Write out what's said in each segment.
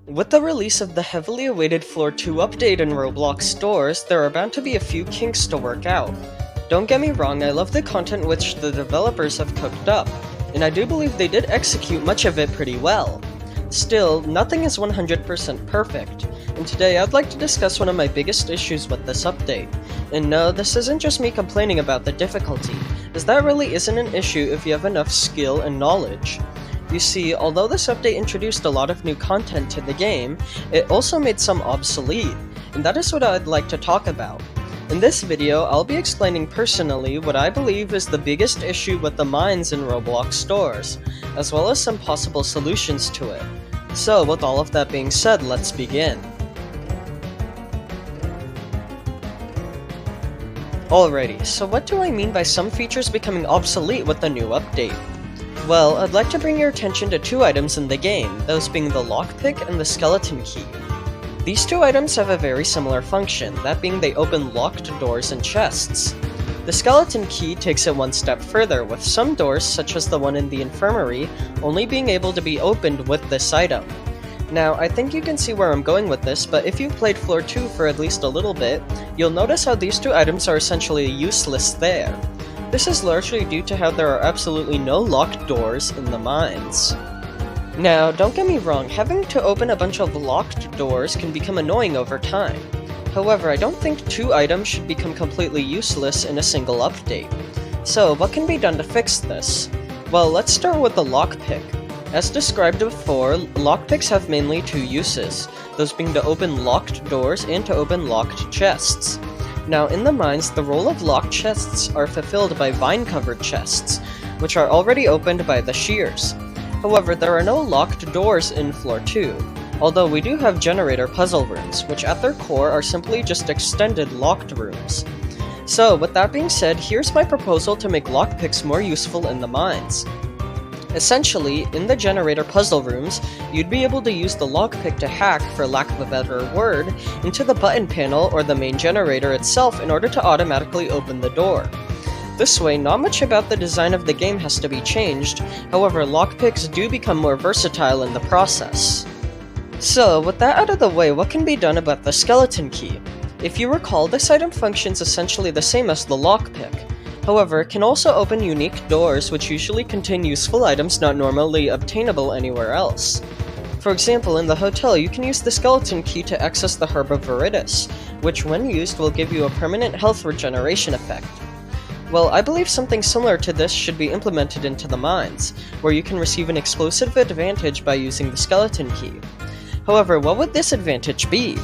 With the release of the heavily awaited Floor 2 update in Roblox stores, there are bound to be a few kinks to work out. Don't get me wrong, I love the content which the developers have cooked up, and I do believe they did execute much of it pretty well. Still, nothing is 100% perfect, and today I'd like to discuss one of my biggest issues with this update. And no, this isn't just me complaining about the difficulty, as that really isn't an issue if you have enough skill and knowledge. You see, although this update introduced a lot of new content to the game, it also made some obsolete, and that is what I'd like to talk about. In this video, I'll be explaining personally what I believe is the biggest issue with the mines in Roblox stores, as well as some possible solutions to it. So, with all of that being said, let's begin. Alrighty, so what do I mean by some features becoming obsolete with the new update? Well, I'd like to bring your attention to two items in the game, those being the lockpick and the skeleton key. These two items have a very similar function, that being they open locked doors and chests. The skeleton key takes it one step further, with some doors, such as the one in the infirmary, only being able to be opened with this item. Now, I think you can see where I'm going with this, but if you've played Floor 2 for at least a little bit, you'll notice how these two items are essentially useless there. This is largely due to how there are absolutely no locked doors in the mines. Now, don't get me wrong, having to open a bunch of locked doors can become annoying over time. However, I don't think two items should become completely useless in a single update. So, what can be done to fix this? Well, let's start with the lockpick. As described before, lockpicks have mainly two uses, those being to open locked doors and to open locked chests. Now, in the mines, the role of locked chests are fulfilled by vine-covered chests, which are already opened by the shears. However, there are no locked doors in Floor 2, although we do have generator puzzle rooms, which at their core are simply just extended locked rooms. So, with that being said, here's my proposal to make lockpicks more useful in the mines. Essentially, in the generator puzzle rooms, you'd be able to use the lockpick to hack, for lack of a better word, into the button panel or the main generator itself in order to automatically open the door. This way, not much about the design of the game has to be changed, however, lockpicks do become more versatile in the process. So, with that out of the way, what can be done about the skeleton key? If you recall, this item functions essentially the same as the lockpick. However, it can also open unique doors which usually contain useful items not normally obtainable anywhere else. For example, in the hotel, you can use the skeleton key to access the Herb of Viridius, which when used will give you a permanent health regeneration effect. Well, I believe something similar to this should be implemented into the mines, where you can receive an explosive advantage by using the skeleton key. However, what would this advantage be?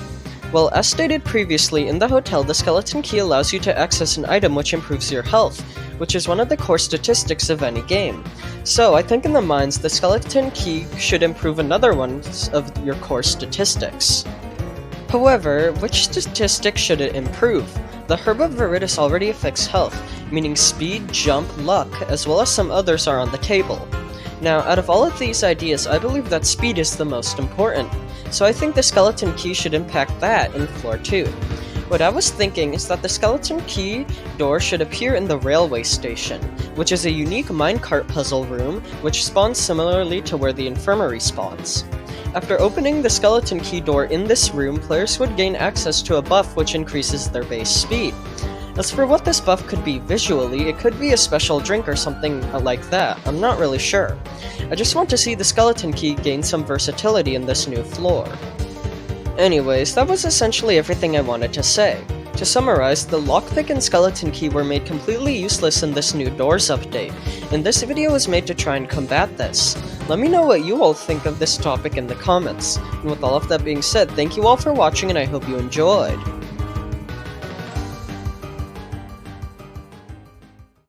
Well, as stated previously, in the hotel, the skeleton key allows you to access an item which improves your health, which is one of the core statistics of any game. So, I think in the mines, the skeleton key should improve another one of your core statistics. However, which statistic should it improve? The Herb of Viridius already affects health, meaning speed, jump, luck, as well as some others are on the table. Now, out of all of these ideas, I believe that speed is the most important, so I think the skeleton key should impact that in Floor 2. What I was thinking is that the skeleton key door should appear in the railway station, which is a unique minecart puzzle room which spawns similarly to where the infirmary spawns. After opening the skeleton key door in this room, players would gain access to a buff which increases their base speed. As for what this buff could be visually, it could be a special drink or something like that, I'm not really sure. I just want to see the skeleton key gain some versatility in this new floor. Anyways, that was essentially everything I wanted to say. To summarize, the lockpick and skeleton key were made completely useless in this new doors update, and this video was made to try and combat this. Let me know what you all think of this topic in the comments. And with all of that being said, thank you all for watching and I hope you enjoyed.